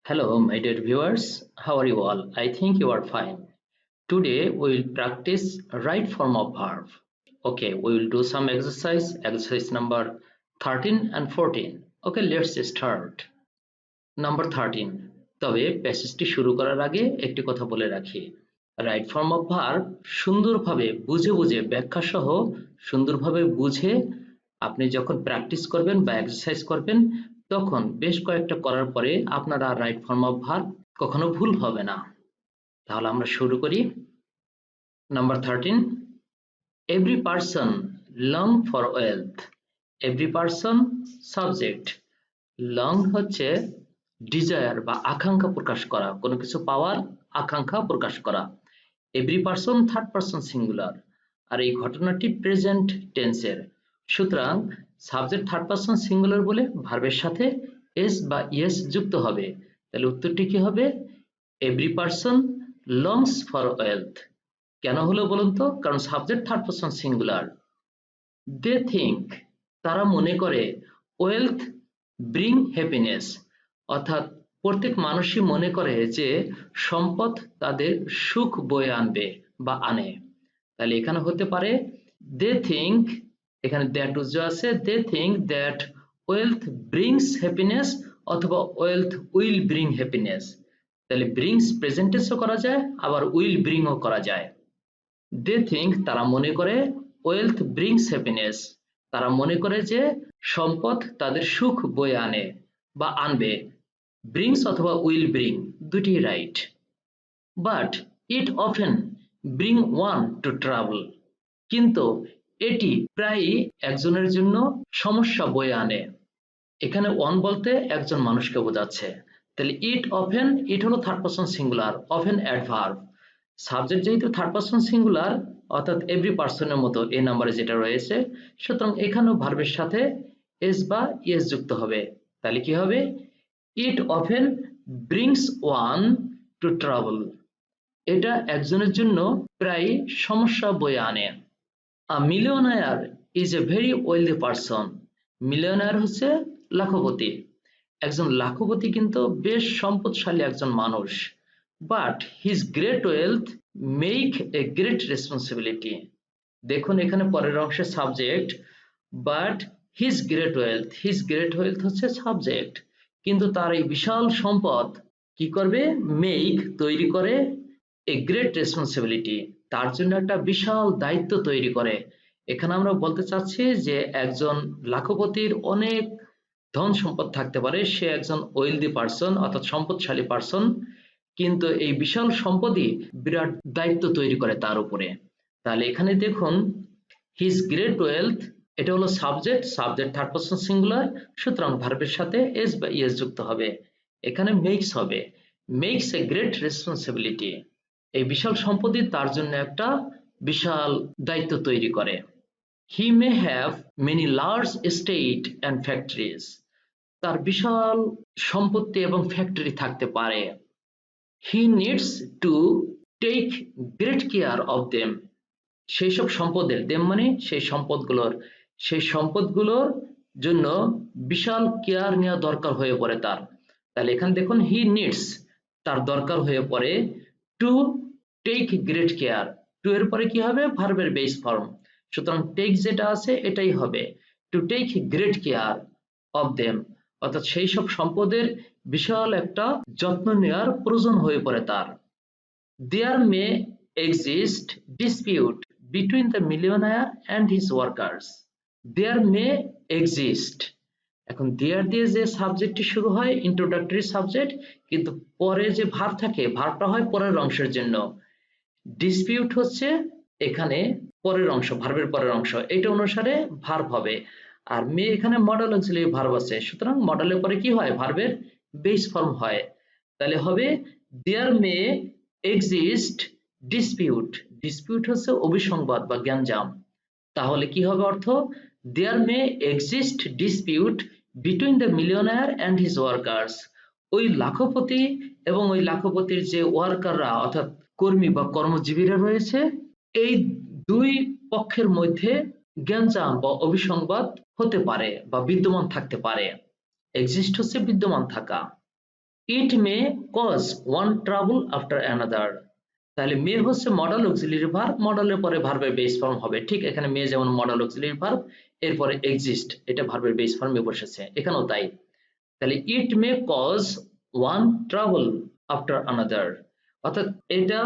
Hello, my dear viewers. How are you all? I think you are fine. Today we will practice right form of verb. Okay, we will do some exercise number 13 and 14. Okay, let's start. Number 13. তবে প্যাসেজটি শুরু করার আগে একটি কথা বলে রাখি। Right form of verb সুন্দরভাবে বুঝে ব্যাখ্যা সহ সুন্দরভাবে বুঝে আপনি যখন প্র্যাকটিস করবেন বা এক্সারসাইজ করবেন তখন বেশ কয়েকটা করার পরে আপনার আর রাইট ফর্ম অফ ভার্ব কখনো ভুল হবে না। তাহলে আমরা শুরু করি। Number 13, every person long for wealth. Every person subject, long হচ্ছে ডিজায়ার বা আকাঙ্ক্ষা প্রকাশ করা, কোনো কিছু পাওয়ার আকাঙ্ক্ষা প্রকাশ করা। Every person third person singular, আর এই ঘটনাটি প্রেজেন্ট টেন্সের, সুতরাং সাবজেক্ট থার্ড পারসন সিঙ্গুলার বলে ভার্বের সাথে এস বা ইয়েস যুক্ত হবে। তাহলে উত্তরটি কি হবে? Every person longs for wealth. কেন হলো বলুন তো? কারণ subject third person singular. They think, তারা মনে করে, ওয়েলথ ব্রিং হ্যাপিনেস, অর্থাৎ প্রত্যেক মানুষই মনে করে যে সম্পদ তাদের সুখ বয়ে আনবে বা আনে। তাহলে এখানে হতে পারে দে থিঙ্ক, এখানে দ্যাট আছে, they think that wealth brings happiness অথবা ওয়েলথ উইল ব্রিং হ্যাপিনেস। তাহলে ব্রিংস প্রেজেন্ট টেন্সও করা যায়, আবার উইল ব্রিংও করা যায়। দে থিঙ্ক, তারা মনে করে, ওয়েলথ ব্রিংস হ্যাপিনেস, তারা মনে করে যে সম্পদ তাদের সুখ বয়ে আনে বা আনবে। ব্রিংস অথবা উইল ব্রিং দুটি right. But it often bring one to travel, কিন্তু এটি প্রায়ই একজনের জন্য সমস্যা বয়ে আনে। এখানে ওয়ান বলতে একজন মানুষকে বোঝাচ্ছে। তাহলে ইট অফেন, ইট হলো third person singular, often adverb. Subject যেহেতু থার্ড পারসন সিঙ্গুলার অর্থাৎ এভরি পারসনের মতো এই নাম্বারে যেটা রয়েছে, সুতরাং এখানেও ভার্বের সাথে এস বা ইয়েস যুক্ত হবে। তাহলে কি হবে? It often brings one to trouble, এটা একজনের জন্য প্রায় সমস্যা বয়ে আনে। A millionaire is a very wealthy person. Millionaire হচ্ছে লাখপতি, একজন লাখপতি কিন্তু বেশ সম্পদশালী একজন মানুষ। But his great wealth make a great responsibility. দেখুন এখানে পরের অংশে subject, but his great wealth হচ্ছে সাবজেক্ট, কিন্তু তার এই বিশাল সম্পদ কি করবে? মেক তৈরি করে, এ গ্রেট রেসপন্সিবিলিটি তার জন্য একটা বিশাল দায়িত্ব তৈরি করে। এখানে আমরা বলতে চাচ্ছি যে একজন লাখপতির অনেক ধন সম্পদ থাকতে পারে, সে একজন ওয়েলদি পারসন অর্থাৎ সম্পদশালী পারসন, কিন্তু এই বিশাল সম্পদই বিরাট দায়িত্ব তৈরি করে তার উপরে। তাহলে এখানে দেখুন হিজ গ্রেট ওয়েলথ, এটা হলো subject, subject third person singular, সুতরাং ভার্বের সাথে এস বা ইয়েস যুক্ত হবে। এখানে মেক্স হবে, মেক্স এ গ্রেট রেসপন্সিবিলিটি, এই বিশাল সম্পত্তি তার জন্য একটা বিশাল দায়িত্ব তৈরি করে। He may have many large estate and factories, তার বিশাল সম্পত্তি এবং ফ্যাক্টরি থাকতে পারে। He needs to take great care of them, সেই সব সম্পদের, দেম মানে সেই সম্পদগুলোর জন্য বিশাল কেয়ার নেওয়া দরকার হয়ে পড়ে তার। তাহলে এখানে দেখুন হি নিডস, তার দরকার হয়ে পড়ে, to take great care, to এর পরে কি হবে? ভার্বের বেস ফর্ম, সুতরাং টেক যেটা আছে এটাই হবে to take great care of them, অর্থাৎ সেই সব সম্পদের বিশাল একটা যত্ন নেওয়ার প্রয়োজন হয়ে পড়ে তার। There may exist dispute between the millionaire and his workers. There may exist, এখন দেয়ার দিয়ে যে সাবজেক্টটি শুরু হয় ইন্ট্রোডাক্টরি সাবজেক্ট, কিন্তু পরে যে ভার্ব থাকে ভার্বটা হয় পরের অংশের জন্য। ডিসপিউট হচ্ছে এখানে পরের অংশ, ভার্বের পরের অংশ, এটা অনুসারে ভার্ব হবে। আর মে এখানে মডেল অক্সিলারি ভার্ব আছে, সুতরাং মডেলের পরে কি হয়? ভার্বের বেস ফর্ম হয়। তাহলে হবে there may exist dispute, dispute হচ্ছে অভিসংবাদ বা জ্ঞানজাম। তাহলে কি হবে অর্থ? There may exist dispute between the millionaire and his workers, ওই লাখপতি এবং ওই লাখপতির যে ওয়ার্কাররা অর্থাৎ কর্মী বা কর্মজীবীরা রয়েছে, এই দুই পক্ষের মধ্যে জ্ঞানজাম বা অভিসংবাদ হতে পারে বা বিদ্যমান থাকতে পারে। এক্সিস্ট হচ্ছে বিদ্যমান থাকা। It may cause one trouble after another. তাহলে মে হচ্ছে মডাল অক্সিলারি ভার্ব, মডালের পরে ভার্বের বেস ফর্ম হবে। ঠিক এখানে মে যেমন মডাল অক্সিলারি ভার্ব, এরপরে এক্সিস্ট এটা ভার্বের বেস ফর্মে বসেছে, এখানেও তাই। তাহলে it may cause one trouble after another, অর্থাৎ এটা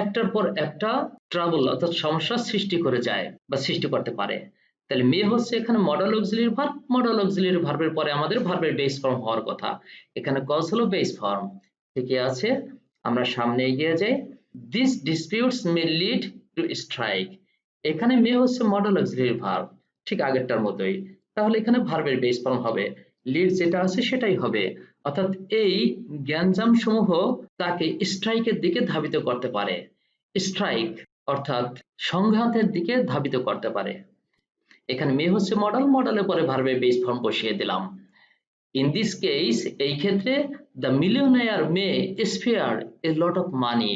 একটার পর একটা ট্রাবল অর্থাৎ সমস্যা সৃষ্টি করে যায় বা সৃষ্টি করতে পারে। তাহলে মে হচ্ছে এখানে modal auxiliary verb, modal auxiliary ভার্বের পরে আমাদের ভার্বের বেস ফর্ম হওয়ার কথা, এখানে কজ হলো বেস ফর্ম। ঠিকই আছে, আমরা সামনে এগিয়ে যাই। This disputes may lead to strike. এখানে মে হচ্ছে মডাল অক্সিলারি ভার্ব, ঠিক আগেরটার মতোই। তাহলে এখানে ভার্বের বেস ফর্ম হবে, লিড যেটা আছে সেটাই হবে, অর্থাৎ এই জ্ঞানজাম সমূহ তাকে স্ট্রাইকের দিকে ধাবিত করতে পারে। স্ট্রাইক অর্থাৎ সংঘাতের দিকে ধাবিত করতে পারে। এখানে মে হচ্ছে মডাল, মডালের পরে ভার্বের বেস ফর্ম বসিয়ে দিলাম। ইন দিস কেস, এই ক্ষেত্রে the millionaire May spare A lot of money.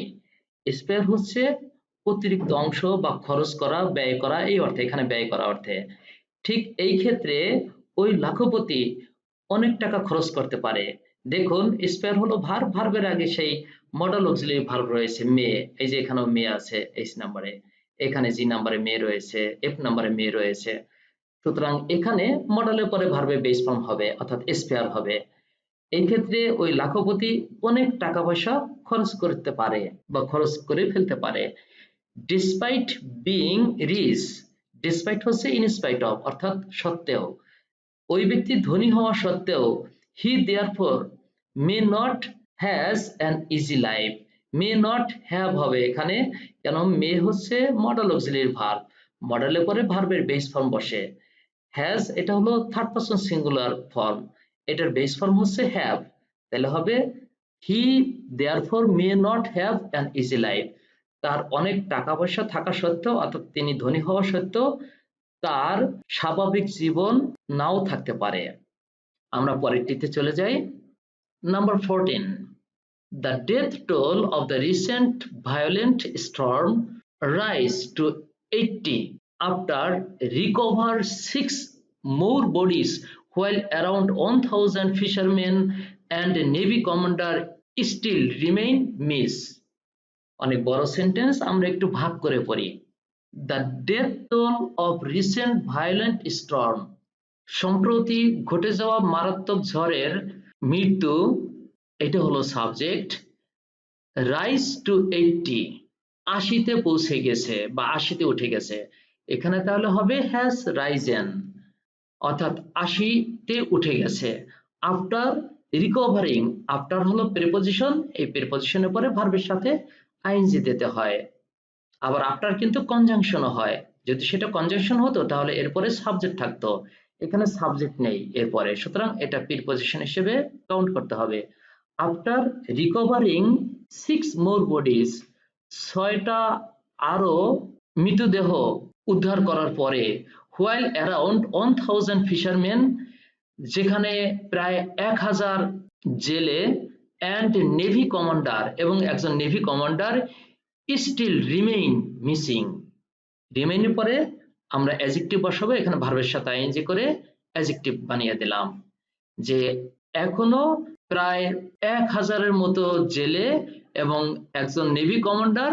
Spare হচ্ছে অতিরিক্ত অংশ বা খরচ করা, ব্যয় করা, এই অর্থে, এখানে ব্যয় করা অর্থে। ঠিক এই ক্ষেত্রে ওই লাখপতি অনেক টাকা খরচ করতে পারে। দেখুন স্পেয়ার হলো ভার্ব, ভার্বের আগে সেই মডাল অক্সিলারি ভার্ব রয়েছে মে, এই যে এখানেও মে আছে এইচ নাম্বারে, এখানে জি নাম্বারে মে রয়েছে, এফ নাম্বারে মে রয়েছে। সুতরাং এখানে মডালের পরে ভার্বের বেস ফর্ম হবে অর্থাৎ স্পেয়ার হবে। এই ক্ষেত্রে ওই লাখপতি অনেক টাকা পয়সা খরচ করতে পারে বা খরচ করে ফেলতে পারে। ডিসপাইট বিং রিচ, ডিসপাইট হচ্ছে ইনস্পাইট অফ অর্থাৎ সত্ত্বেও, ওই ব্যক্তি ধনী হওয়া সত্ত্বেও, he therefore may not has an easy life. May not have হবে এখানে, কেন মে হচ্ছে মডাল অক্সিলারি ভার্ব, মডালের পরে ভার্বের বেস ফর্ম বসে। হ্যাজ এটা হলো থার্ড পারসন সিঙ্গুলার ফর্ম, এটার বেস ফর্ম হচ্ছে হ্যাভ, তাহলে হবে he therefore may not have an easy life. তার অনেক টাকা পয়সা থাকা সত্ত্বেও অর্থাৎ তিনি ধনী হওয়া সত্ত্বেও তার স্বাভাবিক জীবন নাও থাকতে পারে। আমরা পরেরটিতে চলে যাই। Number 14, the death toll of the recent violent storm rise to 80 after recover 6 more bodies, while around 1000 fishermen and navy commander still remain miss। অনেক বড় সেন্টেন্স, আমরা একটু ভাগ করে পড়ি। The death toll of recent violent storm, সম্প্রতি ঘটে যাওয়া মারাত্মক ঝড়ের মৃত্যু, এটা হলো সাবজেক্ট। রাইজ টু 80, 80-তে পৌঁছে গেছে বা 80-তে উঠে গেছে, এখানে তাহলে হবে হ্যাজ রাইজেন অর্থাৎ 80-তে উঠে গেছে। আফটার রিকভারিং, আফটার হলো প্রিপোজিশন, এই প্রিপোজিশনের পরে ভার্বের সাথে আইএনজি দিতে হয়। আবার আফটার কিন্তু কনজাংশনও হয়, যদি সেটা কনজাংশন হতো তাহলে এরপরে সাবজেক্ট থাকতো, এখানে সাবজেক্ট নেই এরপরে, সুতরাং এটা প্রিপোজিশন হিসেবে কাউন্ট করতে হবে। আফটার রিকভারিং 6 মোর বডিজ, 6টা আরো মৃতদেহ উদ্ধার করার পরে, হোয়াইল অ্যারাউন্ড 1000 ফিশারম্যান, যেখানে প্রায় 1000 জেলে, অ্যান্ড নেভি কমান্ডার এবং একজন navy commander still remain missing. রিমেইনের পরে আমরা অ্যাডজেক্টিভ বসাবো, এখানে ভার্বের সাথে আইএনজি করে অ্যাডজেক্টিভ বানিয়ে দিলাম যে এখনো প্রায় 1000-এর মতো জেলে এবং একজন নেভি কমান্ডার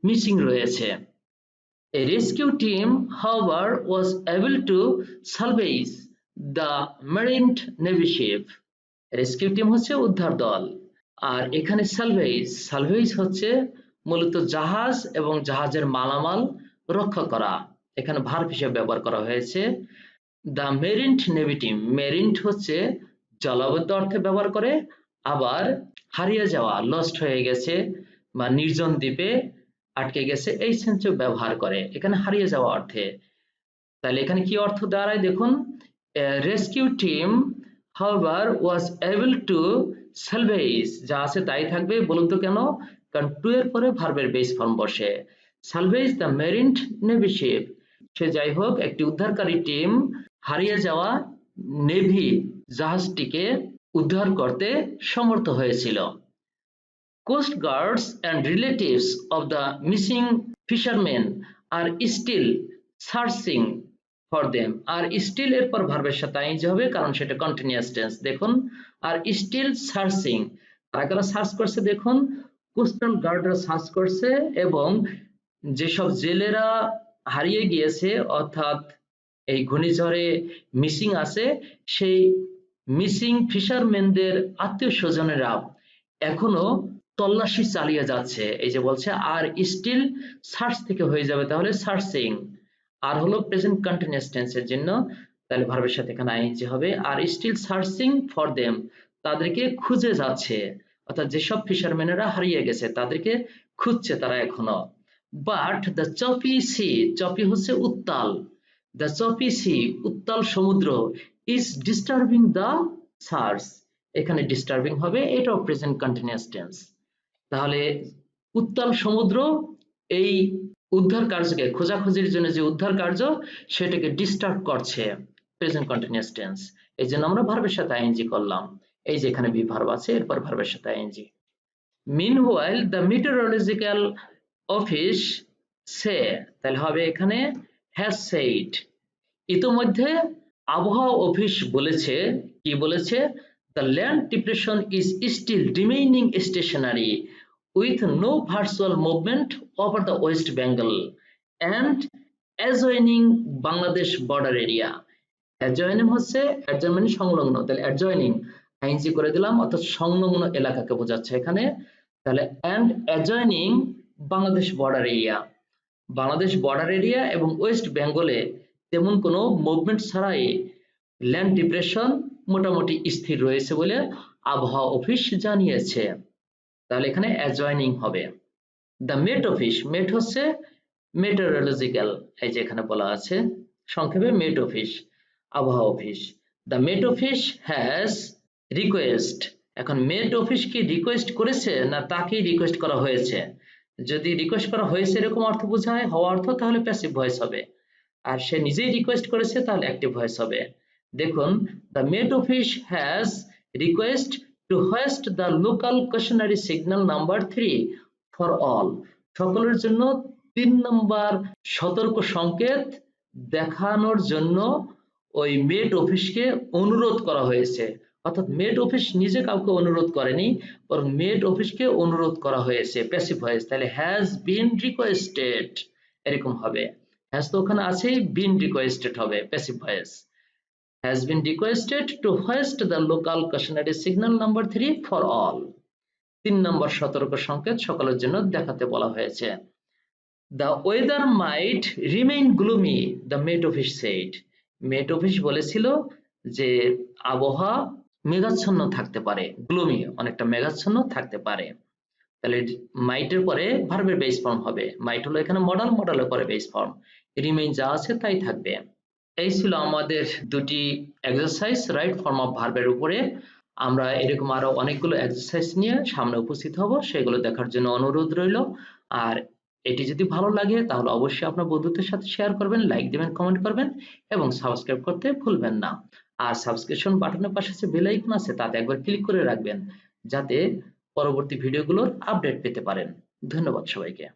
মিসিং রয়েছে। A rescue team, however, was able to salvage the marined navy ship. Rescue team হচ্ছে উদ্ধার দল, আর এখানে সালভেজ, সালভেজ হচ্ছে মূলত জাহাজ এবং জাহাজের মালামাল রক্ষা করা, এখানে ভার্ব হিসেবে ব্যবহার করা হয়েছে। দ্য মেরিন্ট নেভি টিম, মেরিন্ট হচ্ছে জলাবদ্ধ অর্থে ব্যবহার করে, আবার হারিয়ে যাওয়া, লস্ট হয়ে গেছে বা নির্জন দ্বীপে আটকে গেছে এই সেন্সে ব্যবহার করে, এখানে হারিয়ে যাওয়া অর্থে। তাহলে এখানে কি অর্থ দাঁড়ায় দেখুন, rescue team however was able to salvage, যা আছে তাই থাকবে, বলুন তো কেন, কারণ টু এর পরে ভার্বের বেস ফর্ম বসে। salvage the marined navy ship, সে যাই হোক একটি উদ্ধারকারী টিম হারিয়ে যাওয়া নেভি জাহাজটিকে উদ্ধার করতে সমর্থ হয়েছিল। Coast guards and relatives of the missing fishermen are still searching for them। আর স্টিল এর পর ভার্বের সাথে আইএনজি হবে কারণ সেটা কন্টিনিউয়াস টেন্স। দেখুন আর স্টিল সার্চিং, কারা কারা সার্চ করছে দেখুন, কোস্টাল গার্ডরা সার্চ করছে এবং যেসব জেলেরা হারিয়ে গিয়েছে অর্থাৎ এই ঘূর্ণিঝড়ে মিসিং আছে, সেই মিসিং ফিশারম্যানদের আত্মীয় স্বজনেরা এখনো তল্লাশি চালিয়ে যাচ্ছে। এই যে বলছে আর স্টিল সার্চ থেকে হয়ে যাবে তাহলে সার্চিং, আর হলো প্রেজেন্ট কন্টিনিউয়াস টেন্সের জন্য, তাহলে ভার্বের সাথে এখানে আইএনজি হবে। আর স্টিল সার্চিং ফর দেম, তাদেরকে খুঁজে যাচ্ছে, অর্থাৎ যেসব ফিশারম্যানেরা হারিয়ে গেছে তাদেরকে খুঁজছে তারা এখনো। বাট দ্য চপি সি, চপি হচ্ছে উত্তাল, দ্য চপি সি উত্তাল সমুদ্র, ইজ ডিস্টার্বিং দ্য সার্চ, এখানে ডিস্টার্বিং হবে, এটাও প্রেজেন্ট কন্টিনিউয়াস টেন্স। তাহলে উত্তাল সমুদ্র এই উদ্ধার কার্যকে, খোঁজাখুঁজির জন্য যে উদ্ধার কার্য সেটাকে ডিস্টার্ব করছে, প্রেজেন্ট কন্টিনিউয়াস টেন্স। এই জন্য আমরা ভার্বের সাথে আইএনজি করলাম। এই যে এখানে বি ভার্ব আছে, এরপর ভার্বের সাথে ING. Meanwhile the meteorological office say, তাহলে হবে এখানে হ্যাজ সেইড, ইতোমধ্যে আবহাওয়া অফিস বলেছে, কি বলেছে? The land depression is still remaining stationary with no virtual movement over the west Bengal and adjoining Bangladesh border area. Adjoining হচ্ছে, অ্যাডজয়ন মানে সংলগ্ন, তাহলে অ্যাডজয়নিং আইএনজি করে দিলাম, অর্থাৎ সংলগ্ন এলাকাকে বোঝাচ্ছে এখানে। তাহলে and adjoining Bangladesh border area, Bangladesh border area এবং ওয়েস্ট বেঙ্গলে তেমন কোনো মুভমেন্ট ছাড়াই ল্যান্ড ডিপ্রেশন মোটামুটি স্থির রয়েছে বলে আবহাওয়া অফিস জানিয়েছে। তাহলে এখানে অ্যাডজয়নিং হবে। দ্য মেট অফিস, মেট হচ্ছে মেটেরোলজিক্যাল, এই যে এখানে বলা আছে সংক্ষেপে মেট অফিস, আবহাওয়া অফিস। The met office has request, এখন মেট অফিস কি রিকোয়েস্ট করেছে না তাকেই রিকোয়েস্ট করা হয়েছে? যদি রিকোয়েস্ট করা হয়েছে এরকম অর্থ বোঝায়, হওয়া অর্থ, তাহলে প্যাসিভ ভয়েস হবে। আর সে নিজেই রিকোয়েস্ট করেছে তাহলে অ্যাক্টিভ ভয়েস হবে। দেখুন, the met office has request to hoist the local cautionary signal number 3 for all, সকলের জন্য 3 নম্বর সতর্ক সংকেত দেখানোর জন্য ওই মেট অফিসকে অনুরোধ করা হয়েছে। অর্থাৎ মেট অফিস নিজে কাউকে অনুরোধ করেনি, বরং মেট অফিসকে অনুরোধ করা হয়েছে, প্যাসিভ ভয়েস। তাহলে হ্যাজ বিন রিকোয়েস্টেড এরকম হবে। হ্যাজ তো ওখানে আছেই, বিন রিকোয়েস্টেড হবে passive voice. Has been requested to hoist the local cautionary signal number 3 for all, 3 number সতর্ক সংকেত সকলের জন্য দেখাতে বলা হয়েছে। The weather might remain gloomy, the met office said, met office বলেছিল যে আবহাওয়া মেঘাচ্ছন্ন থাকতে পারে, গ্লুমি অনেকটা মেঘাচ্ছন্ন থাকতে পারে। তাহলে মাইটের পরে ভার্বের বেস ফর্ম হবে, মাইট হলো এখানে মডাল, মডালের পরে বেস ফর্ম, রিমেইন যা আছে তাই থাকবে। এই ছিল আমাদের দুটি এক্সারসাইজ রাইট ফর্ম অফ ভার্বের উপরে। আমরা এরকম আরো অনেকগুলো এক্সারসাইজ নিয়ে সামনে উপস্থিত হব, সেগুলো দেখার জন্য অনুরোধ রইল। আর এটি যদি ভালো লাগে তাহলে অবশ্যই আপনার বন্ধুদের সাথে শেয়ার করবেন, লাইক দিবেন, কমেন্ট করবেন এবং সাবস্ক্রাইব করতে ভুলবেন না। আর সাবস্ক্রিপশন বাটনের পাশে যে বেল আইকন আছে তাতে একবার ক্লিক করে রাখবেন, যাতে পরবর্তী ভিডিওগুলোর আপডেট পেতে পারেন। ধন্যবাদ সবাইকে।